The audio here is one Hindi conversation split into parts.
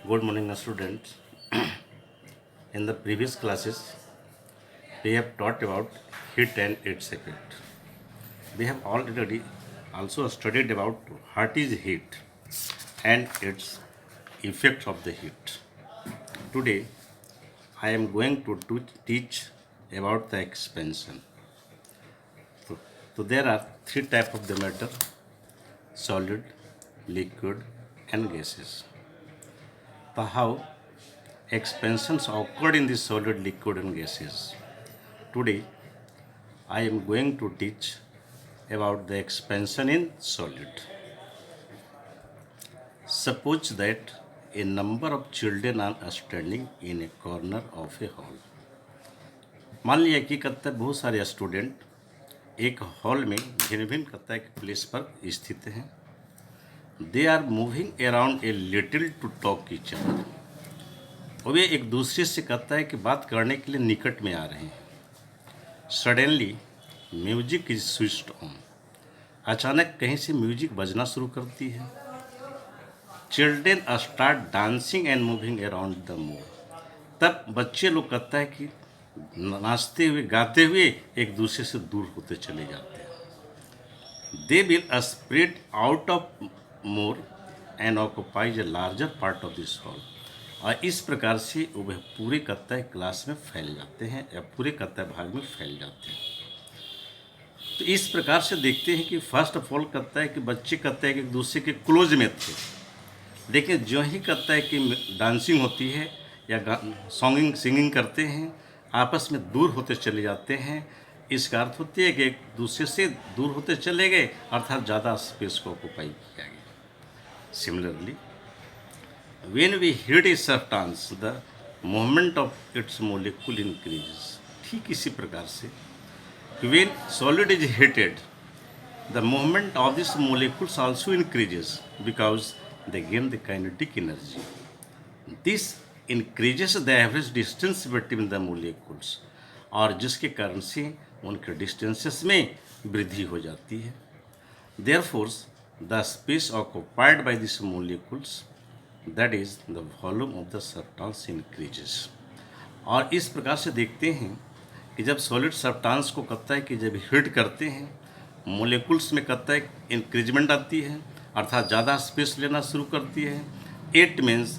Good morning, students. In the previous classes, we have taught about heat and its effect. We have already also studied about what is heat and its effect of the heat. Today, I am going to teach about the expansion. So, so there are three types of the matter: solid, liquid, and gases. So how expansions occurred in the solid, liquid, and gases. Today, I am going to teach about the expansion in solid. Suppose that a number of children are standing in a corner of a hall. मान लिया कि कहता है बहुत सारे स्टूडेंट एक हॉल में भिन्न भिन्न कहता है प्लेस पर स्थित हैं. They are moving around a little to talk each other. और वे एक दूसरे से कहता है कि बात करने के लिए निकट में आ रहे हैं. Suddenly music is switched on. अचानक कहीं से म्यूजिक बजना शुरू करती है. Children start dancing and moving around the move. तब बच्चे लोग कहता है कि नाचते हुए गाते हुए एक दूसरे से दूर होते चले जाते हैं. They will spread out of more and occupies a larger part of this hall. और इस प्रकार से वह पूरे कहता है क्लास में फैल जाते हैं या पूरे कहता है भाग में फैल जाते हैं. तो इस प्रकार से देखते हैं कि फर्स्ट ऑफ ऑल कहता है कि बच्चे कहते हैं कि एक दूसरे के क्लोज में थे, लेकिन जो ही कहता है कि डांसिंग होती है या सिंगिंग करते हैं आपस में दूर होते चले जाते हैं. इसका अर्थ होती है कि एक दूसरे से दूर होते चले गए, अर्थात ज़्यादा स्पेस को ऑक्यूपाई किया गया. Similarly when we heat a substance the movement of its molecule increases. ठीक इसी प्रकार से when solid is heated the movement of these molecules also increases because they gain the kinetic energy. This increases the average distance between the molecules. और जिसके कारण से उनके डिस्टेंसेस में वृद्धि हो जाती है. Therefore the space occupied by these molecules, that is the volume of the substance increases. और इस प्रकार से देखते हैं कि जब सॉलिड सब्सटेंस को कहता है कि जब हीट करते हैं मोलिकुल्स में कहता है इंक्रीजमेंट आती है, अर्थात ज़्यादा स्पेस लेना शुरू करती है. It means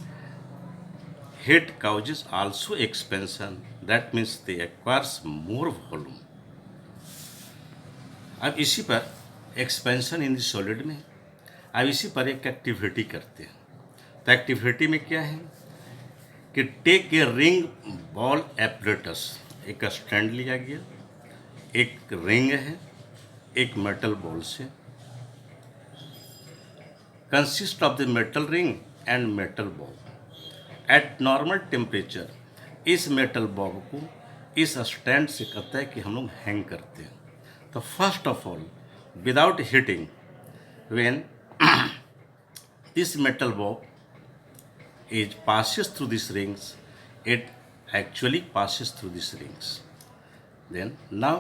heat causes also expansion, that means they acquires more volume. अब इसी पर एक्सपेंशन इन द सॉलिड में अब इसी पर एक एक्टिविटी करते हैं. तो एक्टिविटी में क्या है कि take a ring ball apparatus. एक स्टैंड लिया गया, एक रिंग है एक मेटल बॉल से, consist of the metal ring and metal ball. At normal temperature इस मेटल बॉल को इस स्टैंड से कहता है कि हम लोग हैंग करते हैं. तो first of all without heating when this metal ball is passes through these rings, it actually passes through these rings. Then now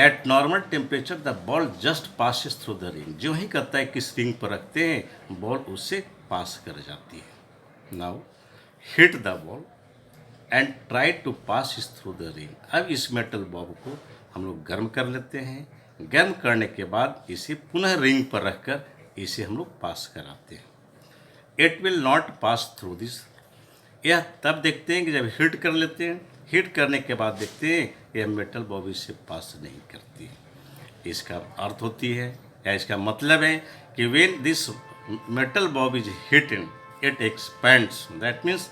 at normal temperature the ball just passes through the ring. जो ही कहता है किस रिंग पर रखते हैं बॉल उससे पास कर जाती है. Now hit the ball and try to pass it through the ring. अब इस मेटल बॉल को हम लोग गर्म कर लेते हैं. गर्म करने के बाद इसे पुनः रिंग पर रखकर इसे हम लोग पास कराते हैं. It will not pass through this. यह तब देखते हैं कि जब हीट कर लेते हैं, हीट करने के बाद देखते हैं यह मेटल बॉबी से पास नहीं करती है. इसका अर्थ होती है या इसका मतलब है कि when this metal bob is heating it expands, that means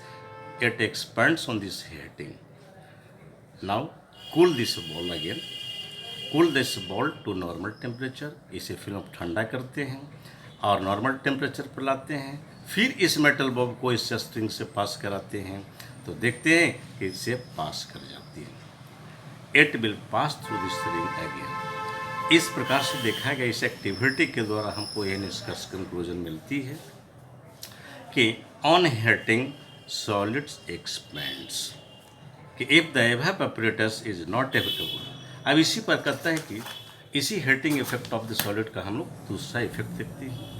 it expands on this heating. Now cool this ball again, cool this ball to normal temperature. इसे फिर हम ठंडा करते हैं और नॉर्मल टेम्परेचर पर लाते हैं. फिर इस मेटल बॉब को इस स्ट्रिंग से पास कराते हैं तो देखते हैं कि इससे पास कर जाती है. It will pass through this ring again. इस प्रकार से देखा गया इस एक्टिविटी के द्वारा हमको यह निष्कर्ष कंक्लूजन मिलती है कि ऑन हीटिंग सॉलिड्स एक्सपेंड्स, कि if the above operators is not applicable. अब इसी पर कहता है कि इसी heating effect of the solid का हम लोग दूसरा इफेक्ट देखते हैं.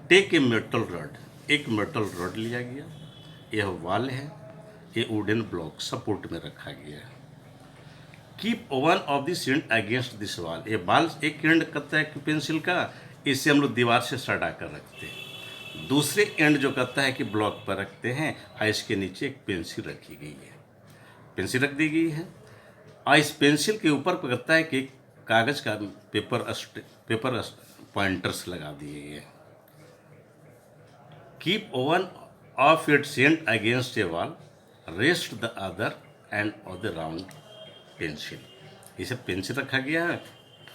Take a metal rod. एक मेटल रॉड लिया गया, यह वाल है, ये वुडन ब्लॉक सपोर्ट में रखा गया है। Keep one of this and against this वाल, ये बाल एक एंड करता है कि पेंसिल का, इसे हम लोग दीवार से सटा कर रखते हैं। दूसरे एंड जो करता है कि ब्लॉक पर रखते हैं और इसके नीचे एक पेंसिल रखी गई है, पेंसिल रख दी गई है और इस पेंसिल के ऊपर करता है कि कागज का पेपर पॉइंटर्स लगा दिए गए। Keep one of its and against A wall, rest the other end of the round pencil, इसे पेंसिल रखा गया है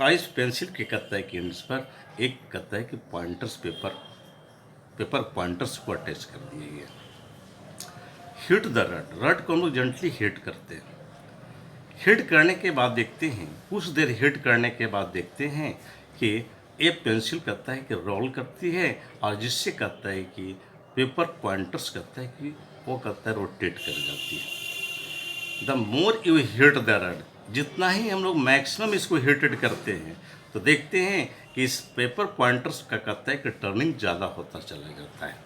और इस पेंसिल के कहता है कि एंड्स पर एक कहता है कि पॉइंटर्स पेपर पॉइंटर्स को अटैच कर दिए गए। हिट द रड, रड को हम लोग जेंटली हिट करते हैं। हिट करने के बाद देखते हैं, कुछ देर हिट करने के बाद देखते हैं कि ये पेंसिल कहता है कि रोल करती है और जिससे कहता है कि पेपर पॉइंटर्स कहता है कि वो कहता है रोटेट कर जाती है। The more you heat the rod, जितना ही हम लोग मैक्सिमम इसको हिटेड करते हैं तो देखते हैं कि इस पेपर पॉइंटर्स का कहता है कि टर्निंग ज़्यादा होता चला जाता है।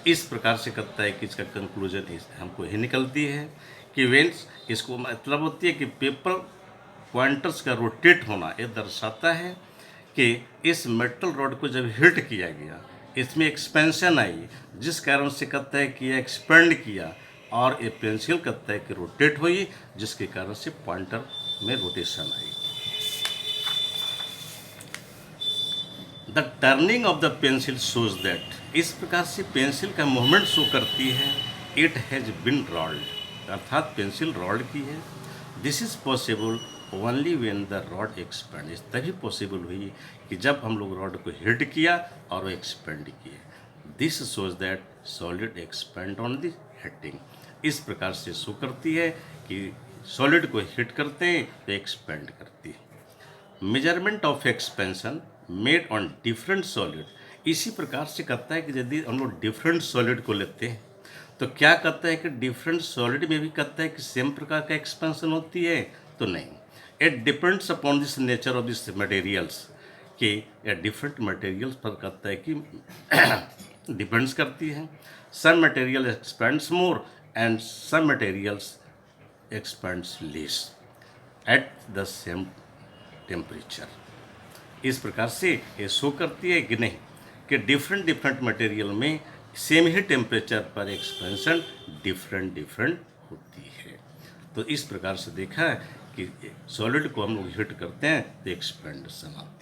इस प्रकार से कहता है कि इसका कंक्लूजन हमको यही निकलती है कि वेंस इसको मतलब होती है कि पेपर पॉइंटर्स का रोटेट होना ये दर्शाता है कि इस मेटल रॉड को जब हिट किया गया इसमें एक्सपेंशन आई, जिस कारण से कहता है कि यह एक्सपेंड किया और ये पेंसिल कहता है कि रोटेट हुई, जिसके कारण से पॉइंटर में rotation I. The turning of the pencil shows that, इस प्रकार से पेंसिल का मूवमेंट शो करती है इट हैज़ बिन रोल्ड, अर्थात पेंसिल रोल्ड की है। This is possible only when the rod expand, तभी पॉसिबल हुई कि जब हम लोग रॉड को हिट किया और वो एक्सपेंड किए। This shows that solid expand on the heating, इस प्रकार से शो करती है कि सॉलिड को हिट करते हैं तो एक्सपेंड करती है। Measurement of expansion made on different solid, इसी प्रकार से कहता है कि यदि हम लोग डिफरेंट सॉलिड को लेते हैं तो क्या कहता है कि डिफरेंट सॉलिड में भी कहता है कि सेम प्रकार का एक्सपेंशन होती है, तो नहीं। It depends upon this nature of this materials, कि या डिफरेंट मटेरियल्स पर कहता है कि डिपेंड्स करती है। Some material expands more and some materials expands less at the same temperature. इस प्रकार से ये शो करती है कि नहीं कि डिफरेंट मटेरियल में सेम ही टेम्परेचर पर एक्सपेंशन डिफरेंट होती है। तो इस प्रकार से देखा है कि सॉलिड को हम लोग हीट करते हैं तो एक्सपेंशन आता है।